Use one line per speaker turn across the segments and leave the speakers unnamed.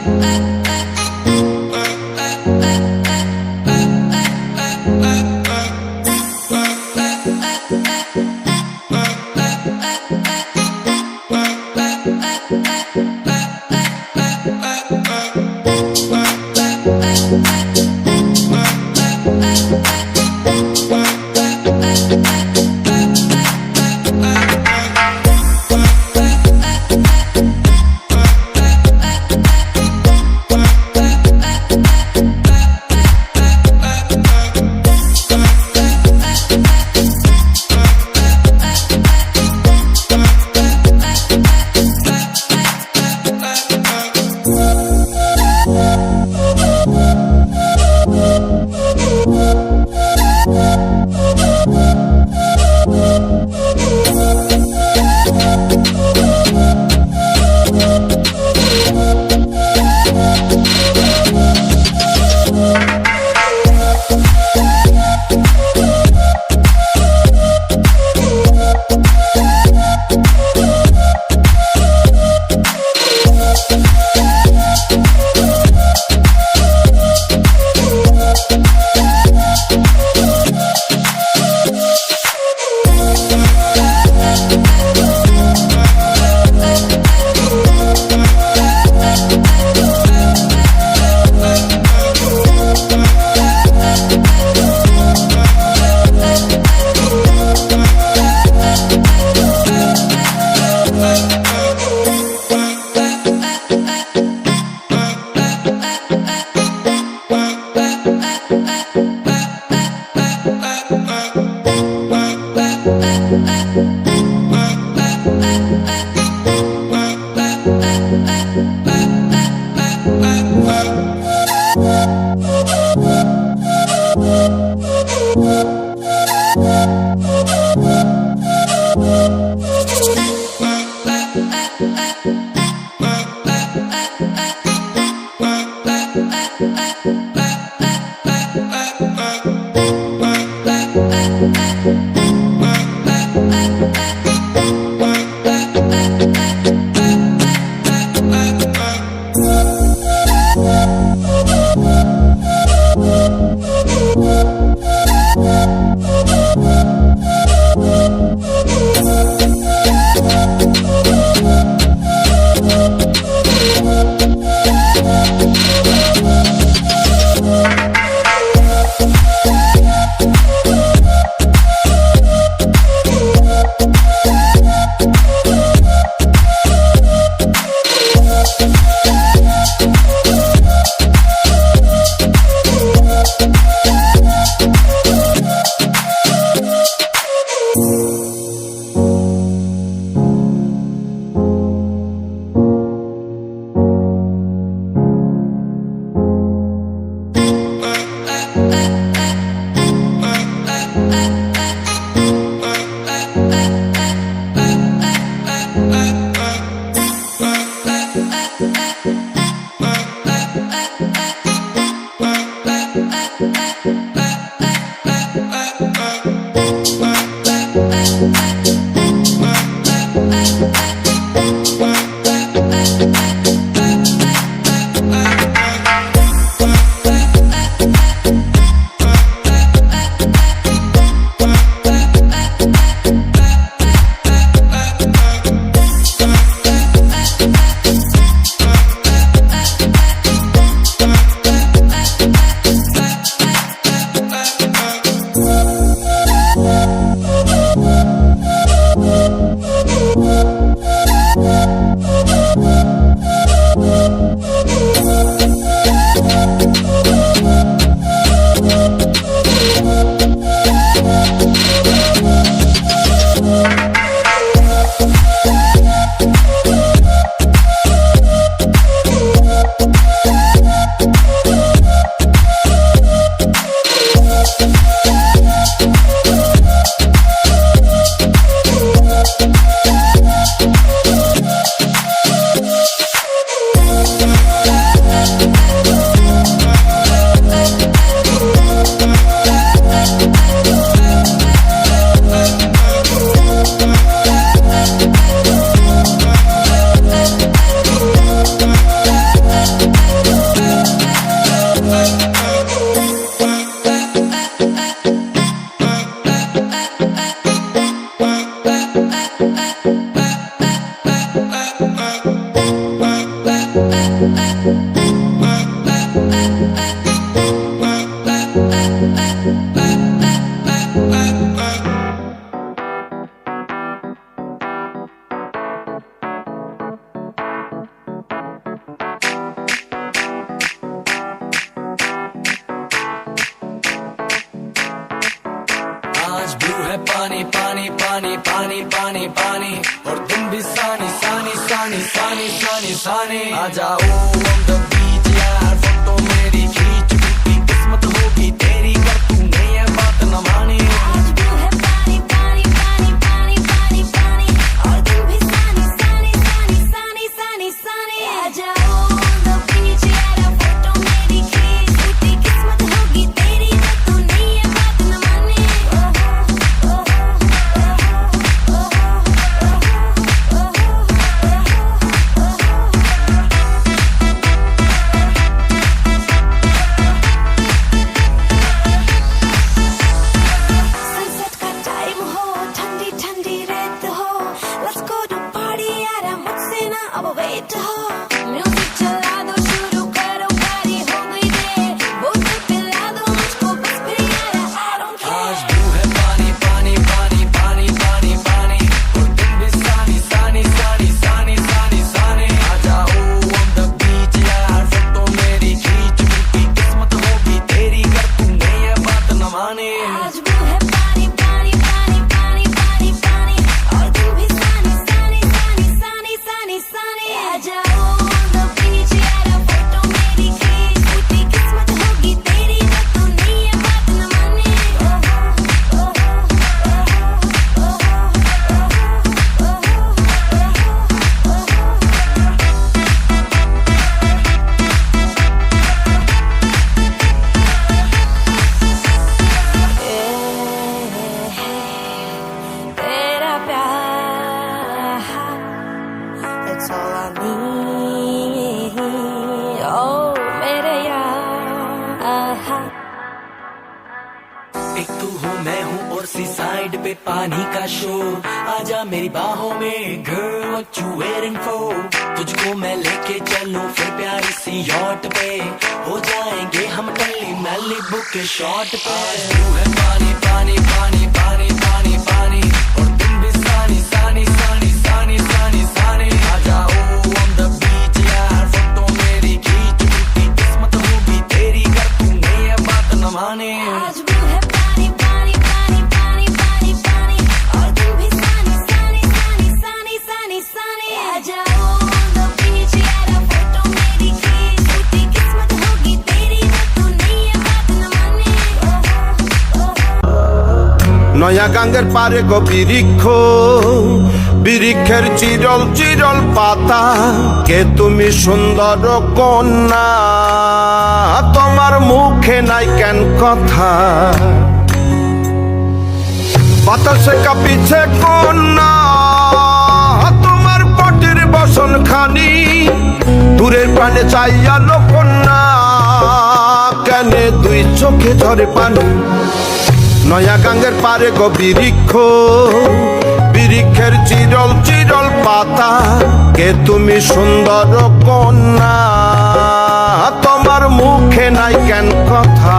We'll be right back. आज blue है पानी पानी पानी पानी पानी पानी और तुम भी सानी सानी सानी सानी सानी सानी आ जाओ on the beach यार फोटो मेरी खींच की किस्मत होगी तेरी कर तूने ये बात न मानी।
आज ब्लू है पानी पानी पानी पानी पानी पानी और तुम भी सानी सानी सानी सानी सानी सानी आ जाओ on the beach यार फोटो मेरी खींच की किस्मत होगी तेरी कर तूने ये बात न मानी। सनसेट का टाइम हो ठंडी ठंडी रात हो लेट्स गो टू पार्टी यार मुझसे ना अब वेट हो म्यूजिक चला दो शुरू करो गाड़ी हो गई दे बोतल पिला दो मुझको बस फिर यार आई डोंट
आज
केयर।
ब्लू है पानी पानी पानी पानी पानी पानी और तुम भी सानी सानी सानी सानी सानी सानी आ जाओ on the beach यार फोटो मेरी खींच की किस्मत होगी तेरी कर तूने ये बात न मानी।
आज ब्लू है पानी पानी पानी पानी पानी पानी और तुम भी सानी सानी सानी सानी सानी सानी आ जाओ on the beach यार फोटो मेरी खींच की किस्मत होगी तेरी कर तूने ये बात न मानी। तेरा प्यार That's all I need Oh मेरे यार
एक तू हूँ मैं हूँ और सी साइड पे पानी का शोर आजा मेरी बाहों में girl what you waiting for तुझको मैं लेके चलूं फिर प्यारी सी यॉट पे हो जाएंगे हम कली मैलिबू के शॉट पे। आज तू है पानी पानी पानी पानी पानी पानी और तुम भी सानी सानी सानी सानी सानी सानी आ जाओ on the beach यार फोटो मेरी खींच की किस्मत होगी तेरी कर तूने ये बात न मानी।
आज ब्लू है पानी पानी पानी पानी पानी पानी और तुम भी सानी सानी सानी सानी सानी सानी आ जाओ on the beach यार फोटो मेरी खींच की किस्मत होगी तेरी कर तूने ये बात न मानी।
নয়া গাঙ্গের পারে গো বৃক্ষ বৃক্ষের চিরল চিরল পাতা কে তুমি সুন্দর কন্যা তোমার মুখে নাই কেন কথা বাতাসে কাঁপিছে কন্যা তোমার পটির বসন খানি দূরের প্রাণে চাইয়ালো কন্যা কেনে দুই চোখে ঝরে পানি নয়া গাঙ্গের পারে গো বৃক্ষ বৃক্ষের চিরল চিরল পাতা কে তুমি সুন্দর কন্যা তোমার মুখে নাই কেন কথা।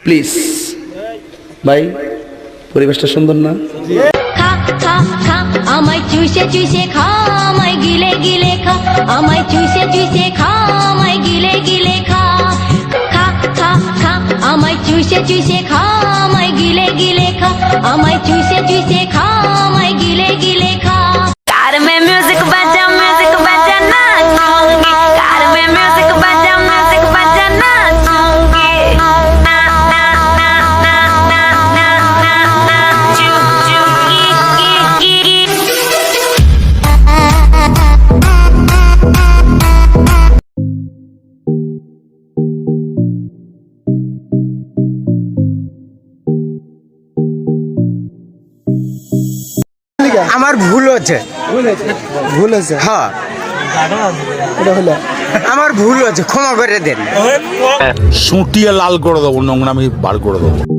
প্লিজ ভাই পরিবেশটা সুন্দর না?
খা খা খা আমায় চুষে চুষে খা আমায় গিলে গিলে খা আমায় চুষে চুষে খা আমায় গিলে গিলে খা খা খা খা আমায় চুষে চুষে খা আমায় গিলে গিলে খা আমায় চুষে চুষে খা আমায় গিলে গিলে খা। कार में म्यूजिक बजा नाचूंगी कार में म्यूजिक बजा नाचूंगी ना ना ना ना ना ना ना ना चू चू की
আমার ভুল হচ্ছে
ভুল হয়েছে
হ্যাঁ
এটা হলো
আমার ভুল হচ্ছে ক্ষমা করে দেন
সুটিয়ে লাল করে দেবো নোংরামি বার করে দেবো